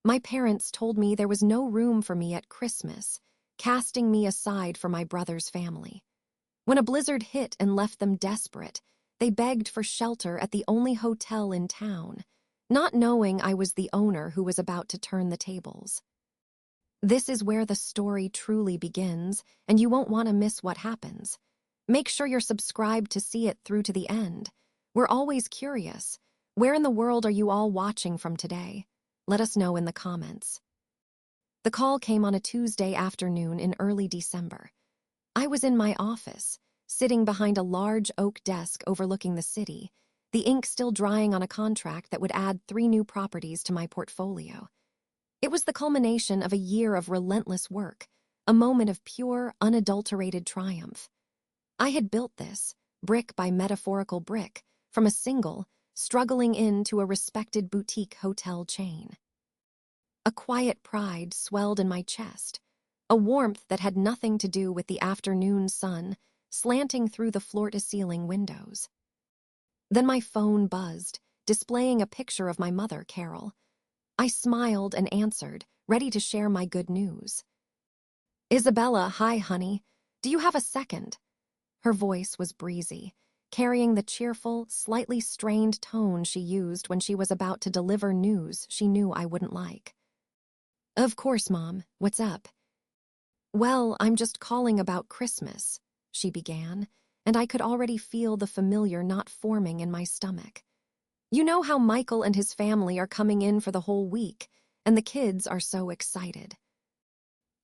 My parents told me there was no room for me at Christmas, casting me aside for my brother's family. When a blizzard hit and left them desperate, they begged for shelter at the only hotel in town, not knowing I was the owner who was about to turn the tables. This is where the story truly begins, and you won't want to miss what happens. Make sure you're subscribed to see it through to the end. We're always curious. Where in the world are you all watching from today? Let us know in the comments. The call came on a Tuesday afternoon in early December. I was in my office, sitting behind a large oak desk overlooking the city, the ink still drying on a contract that would add 3 new properties to my portfolio. It was the culmination of a year of relentless work, a moment of pure, unadulterated triumph. I had built this, brick by metaphorical brick, from a single, struggling into a respected boutique hotel chain. A quiet pride swelled in my chest, a warmth that had nothing to do with the afternoon sun slanting through the floor-to-ceiling windows. Then my phone buzzed, displaying a picture of my mother, Carol. I smiled and answered, ready to share my good news. "Isabella, hi, honey. Do you have a second?" Her voice was breezy, carrying the cheerful, slightly strained tone she used when she was about to deliver news she knew I wouldn't like. "Of course, Mom. What's up?" "Well, I'm just calling about Christmas," she began, and I could already feel the familiar knot forming in my stomach. "You know how Michael and his family are coming in for the whole week, and the kids are so excited."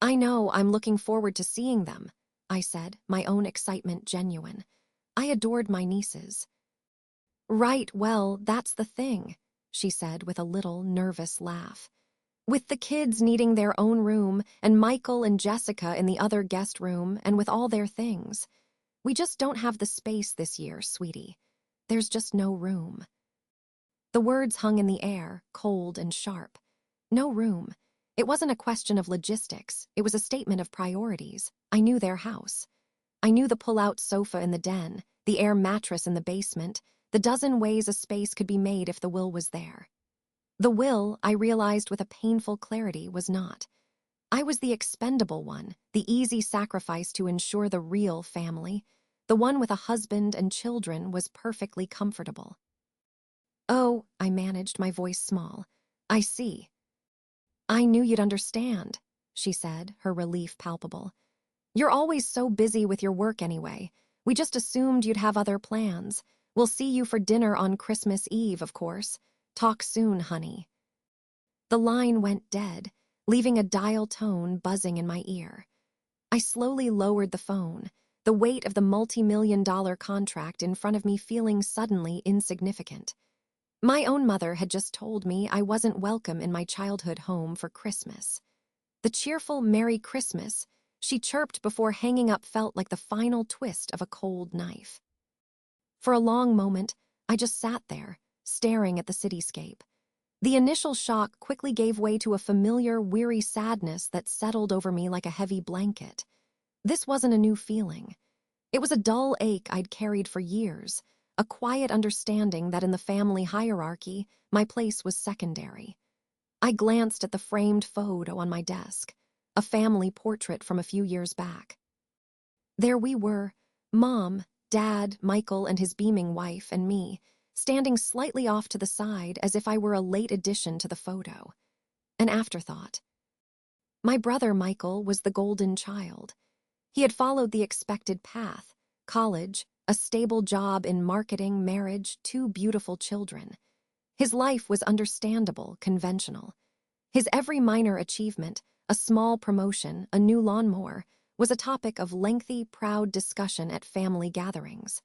"I know, I'm looking forward to seeing them," I said, my own excitement genuine. I adored my nieces. "Right, well, that's the thing," she said with a little nervous laugh. "With the kids needing their own room and Michael and Jessica in the other guest room and with all their things, we just don't have the space this year, sweetie. There's just no room." The words hung in the air, cold and sharp. No room. It wasn't a question of logistics, it was a statement of priorities. I knew their house. I knew the pull-out sofa in the den, the air mattress in the basement, the dozen ways a space could be made if the will was there. The will, I realized with a painful clarity, was not. I was the expendable one, the easy sacrifice to ensure the real family. The one with a husband and children was perfectly comfortable. "Oh," I managed, my voice small. "I see." "I knew you'd understand," she said, her relief palpable. "You're always so busy with your work anyway. We just assumed you'd have other plans. We'll see you for dinner on Christmas Eve, of course. Talk soon, honey." The line went dead, leaving a dial tone buzzing in my ear. I slowly lowered the phone, the weight of the multi-million-dollar contract in front of me feeling suddenly insignificant. My own mother had just told me I wasn't welcome in my childhood home for Christmas. The cheerful "Merry Christmas" she chirped before hanging up felt like the final twist of a cold knife. For a long moment, I just sat there, staring at the cityscape. The initial shock quickly gave way to a familiar, weary sadness that settled over me like a heavy blanket. This wasn't a new feeling. It was a dull ache I'd carried for years, a quiet understanding that in the family hierarchy, my place was secondary. I glanced at the framed photo on my desk, a family portrait from a few years back. There we were, Mom, Dad, Michael and his beaming wife, and me, standing slightly off to the side as if I were a late addition to the photo. An afterthought. My brother Michael was the golden child. He had followed the expected path: college, a stable job in marketing, marriage, 2 beautiful children. His life was understandable, conventional. His every minor achievement, a small promotion, a new lawnmower, was a topic of lengthy, proud discussion at family gatherings.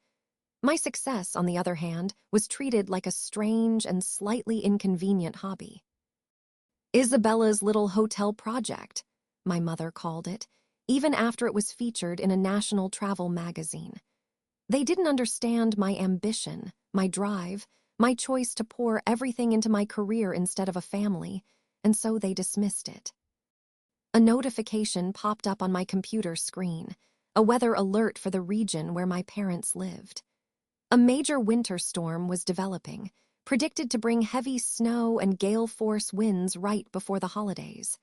My success, on the other hand, was treated like a strange and slightly inconvenient hobby. "Isabella's little hotel project," my mother called it, even after it was featured in a national travel magazine. They didn't understand my ambition, my drive, my choice to pour everything into my career instead of a family, and so they dismissed it. A notification popped up on my computer screen, a weather alert for the region where my parents lived. A major winter storm was developing, predicted to bring heavy snow and gale-force winds right before the holidays.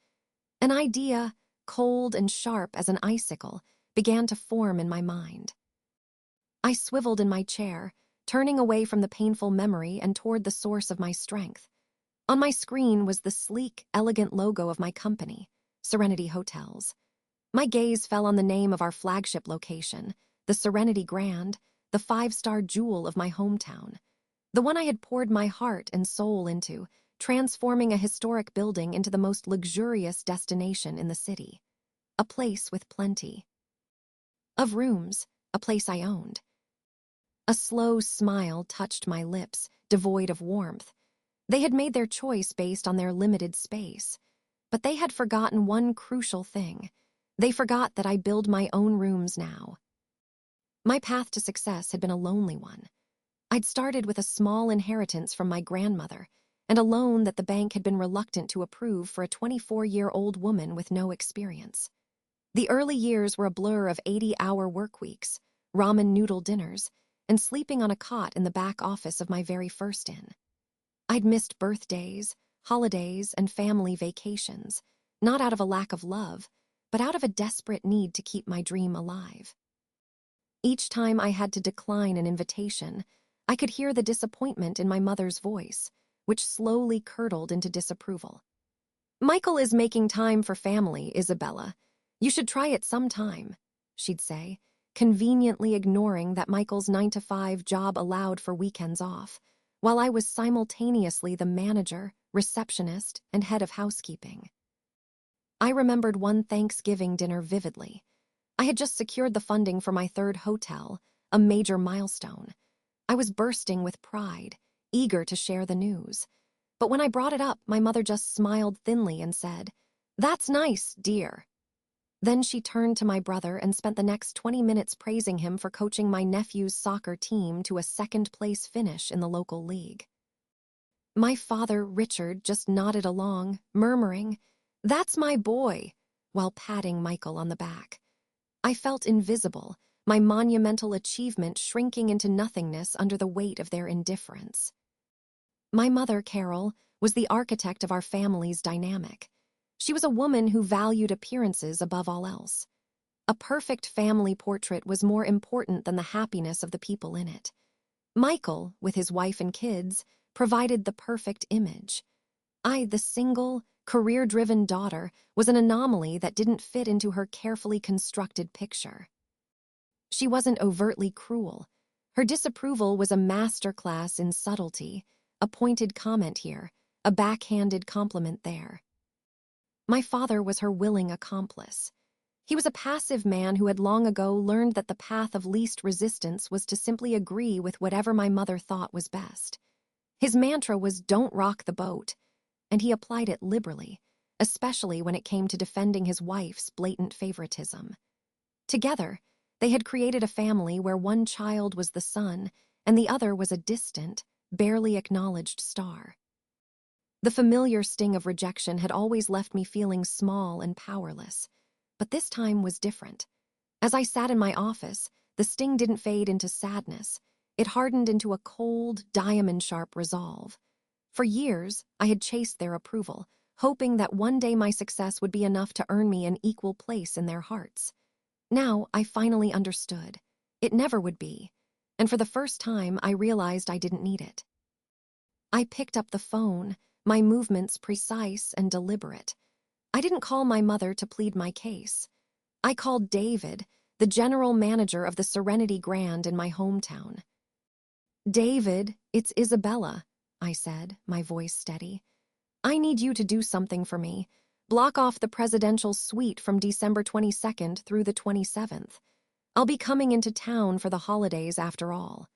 An idea, cold and sharp as an icicle, began to form in my mind. I swiveled in my chair, turning away from the painful memory and toward the source of my strength. On my screen was the sleek, elegant logo of my company, Serenity Hotels. My gaze fell on the name of our flagship location, the Serenity Grand, the five-star jewel of my hometown, the one I had poured my heart and soul into, transforming a historic building into the most luxurious destination in the city. A place with plenty of rooms, a place I owned. A slow smile touched my lips, devoid of warmth. They had made their choice based on their limited space, but they had forgotten one crucial thing. They forgot that I build my own rooms now. My path to success had been a lonely one. I'd started with a small inheritance from my grandmother and a loan that the bank had been reluctant to approve for a 24-year-old woman with no experience. The early years were a blur of 80-hour work weeks, ramen noodle dinners, and sleeping on a cot in the back office of my very first inn. I'd missed birthdays, holidays, and family vacations, not out of a lack of love, but out of a desperate need to keep my dream alive. Each time I had to decline an invitation, I could hear the disappointment in my mother's voice, which slowly curdled into disapproval. "Michael is making time for family, Isabella. You should try it sometime," she'd say, conveniently ignoring that Michael's 9-to-5 job allowed for weekends off, while I was simultaneously the manager, receptionist, and head of housekeeping. I remembered one Thanksgiving dinner vividly. I had just secured the funding for my third hotel, a major milestone. I was bursting with pride, eager to share the news. But when I brought it up, my mother just smiled thinly and said, "That's nice, dear." Then she turned to my brother and spent the next 20 minutes praising him for coaching my nephew's soccer team to a second-place finish in the local league. My father, Richard, just nodded along, murmuring, "That's my boy," while patting Michael on the back. I felt invisible, my monumental achievement shrinking into nothingness under the weight of their indifference. My mother, Carol, was the architect of our family's dynamic. She was a woman who valued appearances above all else. A perfect family portrait was more important than the happiness of the people in it. Michael, with his wife and kids, provided the perfect image. I, the single, career-driven daughter, was an anomaly that didn't fit into her carefully constructed picture. She wasn't overtly cruel. Her disapproval was a masterclass in subtlety, a pointed comment here, a backhanded compliment there. My father was her willing accomplice. He was a passive man who had long ago learned that the path of least resistance was to simply agree with whatever my mother thought was best. His mantra was, "Don't rock the boat," and he applied it liberally, especially when it came to defending his wife's blatant favoritism. Together, they had created a family where one child was the sun and the other was a distant, barely acknowledged star. The familiar sting of rejection had always left me feeling small and powerless, but this time was different. As I sat in my office, the sting didn't fade into sadness. It hardened into a cold, diamond-sharp resolve. For years, I had chased their approval, hoping that one day my success would be enough to earn me an equal place in their hearts. Now, I finally understood. It never would be, and for the first time, I realized I didn't need it. I picked up the phone, my movements precise and deliberate. I didn't call my mother to plead my case. I called David, the general manager of the Serenity Grand in my hometown. "David, it's Isabella," I said, my voice steady. "I need you to do something for me. Block off the presidential suite from December 22nd through the 27th. I'll be coming into town for the holidays after all."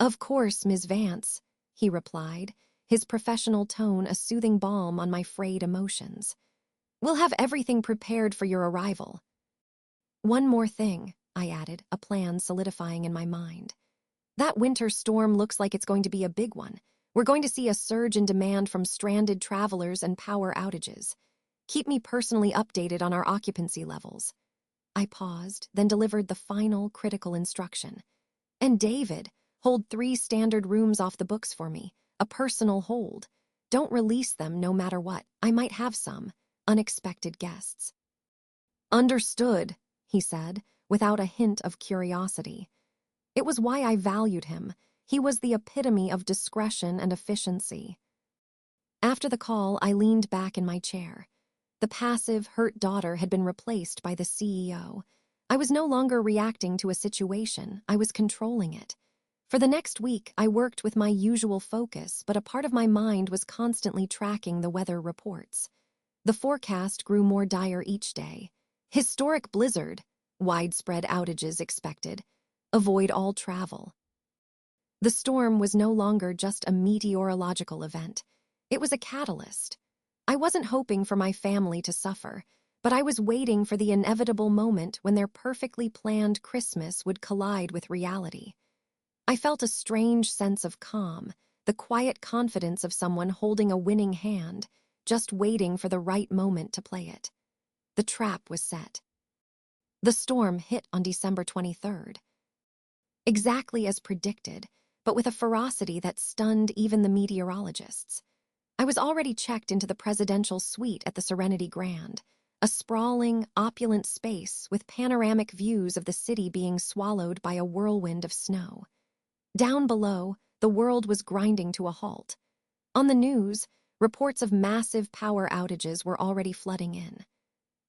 "Of course, Ms. Vance," he replied, his professional tone a soothing balm on my frayed emotions. "We'll have everything prepared for your arrival." "One more thing," I added, a plan solidifying in my mind. "That winter storm looks like it's going to be a big one. We're going to see a surge in demand from stranded travelers and power outages. Keep me personally updated on our occupancy levels." I paused, then delivered the final, critical instruction. "And David, Hold 3 standard rooms off the books for me. A personal hold. Don't release them no matter what. I might have some unexpected guests. Understood, he said, without a hint of curiosity. It was why I valued him. He was the epitome of discretion and efficiency. After the call, I leaned back in my chair. The passive, hurt daughter had been replaced by the CEO. I was no longer reacting to a situation, I was controlling it. For the next week, I worked with my usual focus, but a part of my mind was constantly tracking the weather reports. The forecast grew more dire each day. Historic blizzard, widespread outages expected. Avoid all travel. The storm was no longer just a meteorological event. It was a catalyst. I wasn't hoping for my family to suffer, but I was waiting for the inevitable moment when their perfectly planned Christmas would collide with reality. I felt a strange sense of calm, the quiet confidence of someone holding a winning hand, just waiting for the right moment to play it. The trap was set. The storm hit on December 23rd. Exactly as predicted, but with a ferocity that stunned even the meteorologists. I was already checked into the presidential suite at the Serenity Grand, a sprawling, opulent space with panoramic views of the city being swallowed by a whirlwind of snow. Down below, the world was grinding to a halt. On the news, reports of massive power outages were already flooding in.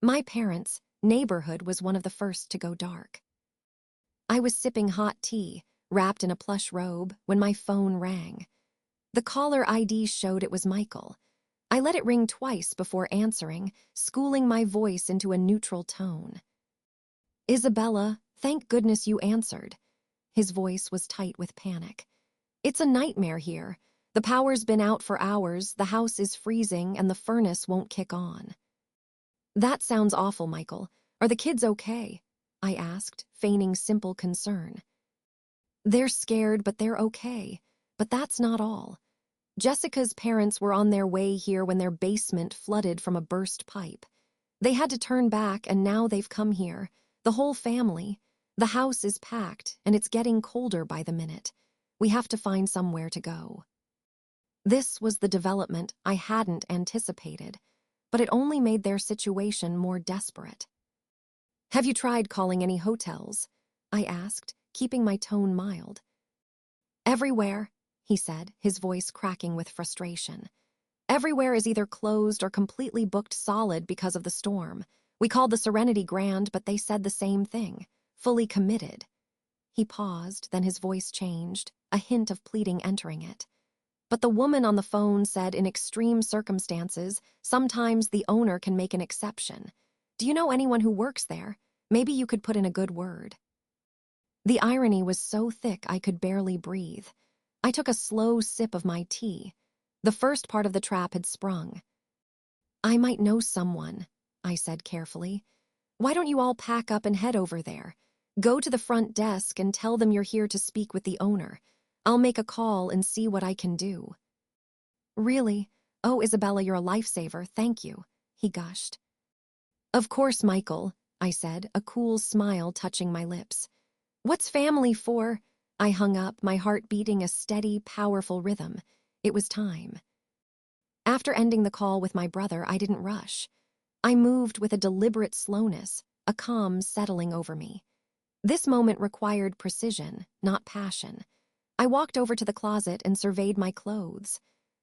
My parents' neighborhood was one of the first to go dark. I was sipping hot tea, wrapped in a plush robe, when my phone rang. The caller ID showed it was Michael. I let it ring twice before answering, schooling my voice into a neutral tone. Isabella, thank goodness you answered. His voice was tight with panic. It's a nightmare here. The power's been out for hours, the house is freezing, and the furnace won't kick on. That sounds awful, Michael. Are the kids okay? I asked, feigning simple concern. They're scared, but they're okay. But that's not all. Jessica's parents were on their way here when their basement flooded from a burst pipe. They had to turn back, and now they've come here. The whole family. The house is packed, and it's getting colder by the minute. We have to find somewhere to go. This was the development I hadn't anticipated, but it only made their situation more desperate. Have you tried calling any hotels? I asked, keeping my tone mild. Everywhere, he said, his voice cracking with frustration. Everywhere is either closed or completely booked solid because of the storm. We called the Serenity Grand, but they said the same thing. Fully committed. He paused, then his voice changed, a hint of pleading entering it. But the woman on the phone said in extreme circumstances, sometimes the owner can make an exception. Do you know anyone who works there? Maybe you could put in a good word. The irony was so thick I could barely breathe. I took a slow sip of my tea. The first part of the trap had sprung. I might know someone, I said carefully. Why don't you all pack up and head over there? Go to the front desk and tell them you're here to speak with the owner. I'll make a call and see what I can do. Really? Oh, Isabella, you're a lifesaver, thank you, he gushed. Of course, Michael, I said, a cool smile touching my lips. What's family for? I hung up, my heart beating a steady, powerful rhythm. It was time. After ending the call with my brother, I didn't rush. I moved with a deliberate slowness, a calm settling over me. This moment required precision, not passion. I walked over to the closet and surveyed my clothes.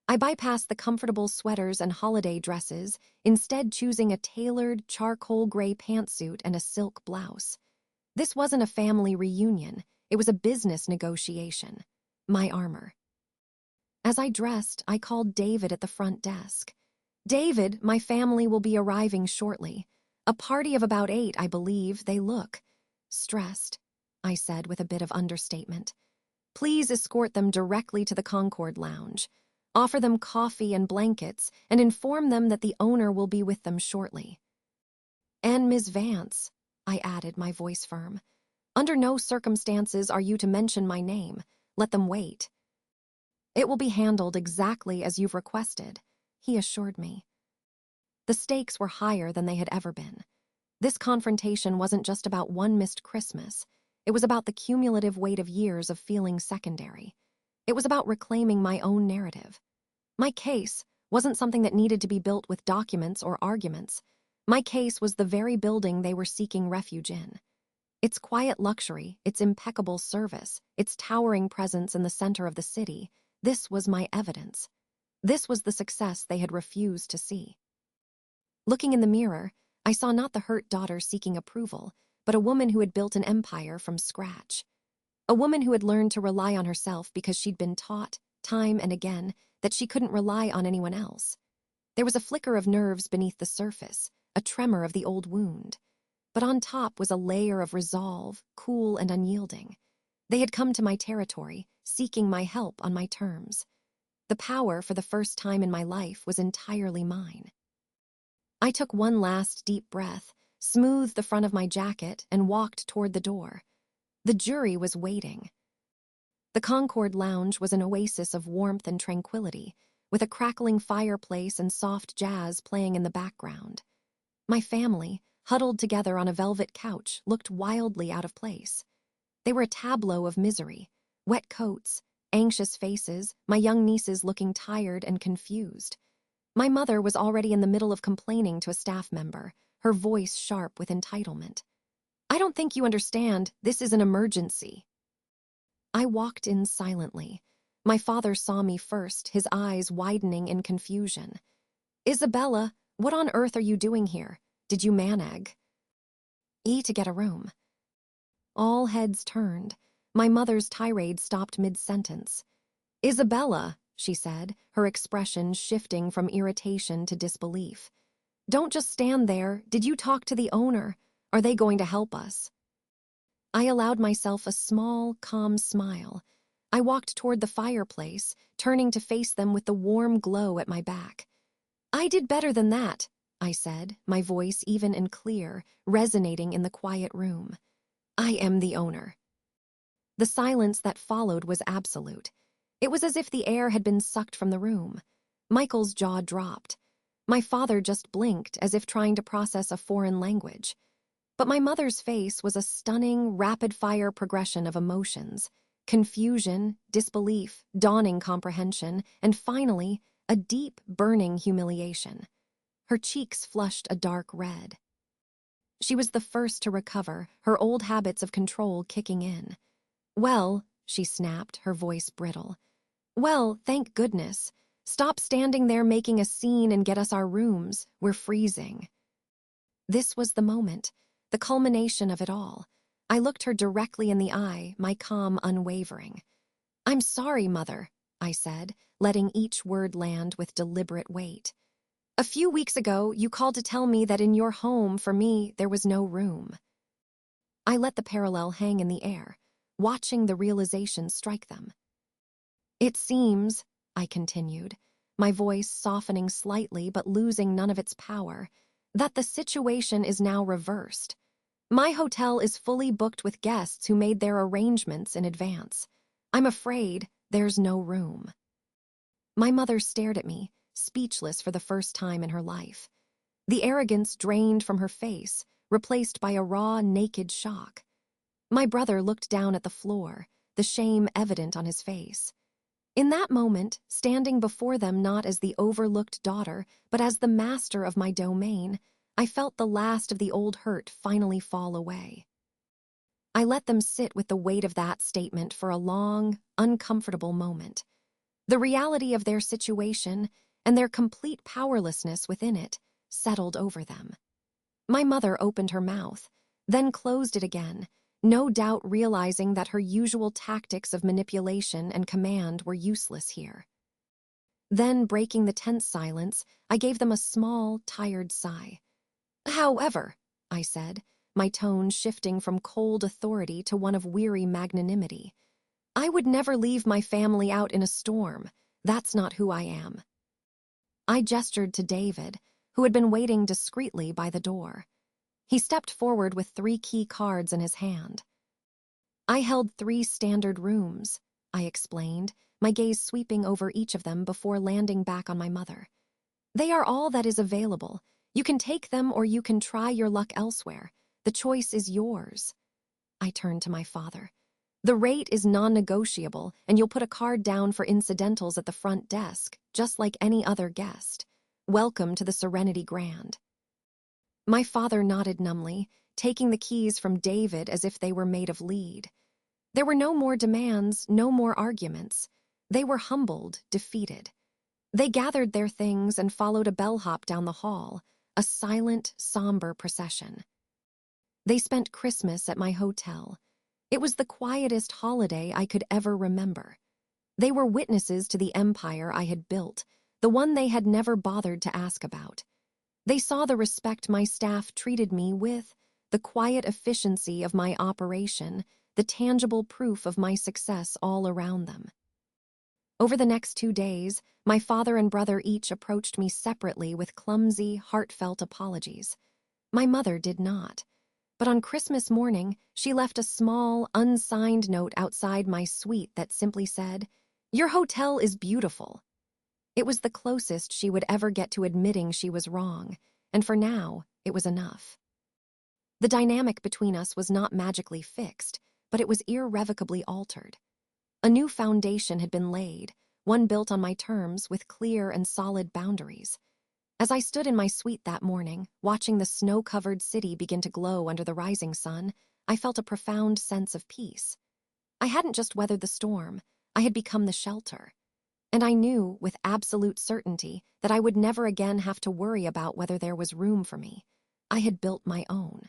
I bypassed the comfortable sweaters and holiday dresses, instead choosing a tailored, charcoal gray pantsuit and a silk blouse. This wasn't a family reunion, it was a business negotiation. My armor. As I dressed, I called David at the front desk. David, my family will be arriving shortly. A party of about 8, I believe. They look stressed, I said with a bit of understatement. Please escort them directly to the Concord Lounge. Offer them coffee and blankets, and inform them that the owner will be with them shortly. And Ms. Vance, I added, my voice firm. Under no circumstances are you to mention my name. Let them wait. It will be handled exactly as you've requested, he assured me. The stakes were higher than they had ever been. This confrontation wasn't just about one missed Christmas. It was about the cumulative weight of years of feeling secondary. It was about reclaiming my own narrative. My case wasn't something that needed to be built with documents or arguments. My case was the very building they were seeking refuge in. Its quiet luxury, its impeccable service, its towering presence in the center of the city, this was my evidence. This was the success they had refused to see. Looking in the mirror, I saw not the hurt daughter seeking approval, but a woman who had built an empire from scratch. A woman who had learned to rely on herself because she'd been taught, time and again, that she couldn't rely on anyone else. There was a flicker of nerves beneath the surface, a tremor of the old wound. But on top was a layer of resolve, cool and unyielding. They had come to my territory, seeking my help on my terms. The power, for the first time in my life, was entirely mine. I took one last deep breath, smoothed the front of my jacket, and walked toward the door. The jury was waiting. The Concord Lounge was an oasis of warmth and tranquility, with a crackling fireplace and soft jazz playing in the background. My family, huddled together on a velvet couch, looked wildly out of place. They were a tableau of misery: wet coats, anxious faces, my young nieces looking tired and confused. My mother was already in the middle of complaining to a staff member, her voice sharp with entitlement. "I don't think you understand. This is an emergency." I walked in silently. My father saw me first, his eyes widening in confusion. "Isabella, what on earth are you doing here? Did you manag?" To get a room." All heads turned. My mother's tirade stopped mid-sentence. "Isabella," she said, her expression shifting from irritation to disbelief. "Don't just stand there. Did you talk to the owner? Are they going to help us?" I allowed myself a small, calm smile. I walked toward the fireplace, turning to face them with the warm glow at my back. "I did better than that," I said, my voice even and clear, resonating in the quiet room. "I am the owner." The silence that followed was absolute. It was as if the air had been sucked from the room. Michael's jaw dropped. My father just blinked, as if trying to process a foreign language. But my mother's face was a stunning, rapid-fire progression of emotions: confusion, disbelief, dawning comprehension, and finally, a deep, burning humiliation. Her cheeks flushed a dark red. She was the first to recover, her old habits of control kicking in. "Well," she snapped, her voice brittle. "Well, thank goodness. Stop standing there making a scene and get us our rooms. We're freezing." This was the moment, the culmination of it all. I looked her directly in the eye, my calm unwavering. "I'm sorry, Mother," I said, letting each word land with deliberate weight. "A few weeks ago, you called to tell me that in your home, for me, there was no room." I let the parallel hang in the air, watching the realization strike them. "It seems," I continued, my voice softening slightly but losing none of its power, "that the situation is now reversed. My hotel is fully booked with guests who made their arrangements in advance. I'm afraid there's no room." My mother stared at me, speechless for the first time in her life. The arrogance drained from her face, replaced by a raw, naked shock. My brother looked down at the floor, the shame evident on his face. In that moment, standing before them not as the overlooked daughter, but as the master of my domain, I felt the last of the old hurt finally fall away. I let them sit with the weight of that statement for a long, uncomfortable moment. The reality of their situation, and their complete powerlessness within it, settled over them. My mother opened her mouth, then closed it again, no doubt realizing that her usual tactics of manipulation and command were useless here. Then, breaking the tense silence, I gave them a small, tired sigh. "However," I said, my tone shifting from cold authority to one of weary magnanimity, "I would never leave my family out in a storm. That's not who I am." I gestured to David, who had been waiting discreetly by the door. He stepped forward with 3 key cards in his hand. "I held 3 standard rooms," I explained, my gaze sweeping over each of them before landing back on my mother. "They are all that is available. You can take them or you can try your luck elsewhere. The choice is yours." I turned to my father. The rate is non-negotiable, and you'll put a card down for incidentals at the front desk, just like any other guest. Welcome to the Serenity Grand. My father nodded numbly, taking the keys from David as if they were made of lead. There were no more demands, no more arguments. They were humbled, defeated. They gathered their things and followed a bellhop down the hall, a silent, somber procession. They spent Christmas at my hotel. It was the quietest holiday I could ever remember. They were witnesses to the empire I had built, the one they had never bothered to ask about. They saw the respect my staff treated me with, the quiet efficiency of my operation, the tangible proof of my success all around them. Over the next 2 days, my father and brother each approached me separately with clumsy, heartfelt apologies. My mother did not. But on Christmas morning, she left a small, unsigned note outside my suite that simply said, "Your hotel is beautiful." It was the closest she would ever get to admitting she was wrong, and for now, it was enough. The dynamic between us was not magically fixed, but it was irrevocably altered. A new foundation had been laid, one built on my terms with clear and solid boundaries. As I stood in my suite that morning, watching the snow-covered city begin to glow under the rising sun, I felt a profound sense of peace. I hadn't just weathered the storm, I had become the shelter. And I knew, with absolute certainty, that I would never again have to worry about whether there was room for me. I had built my own.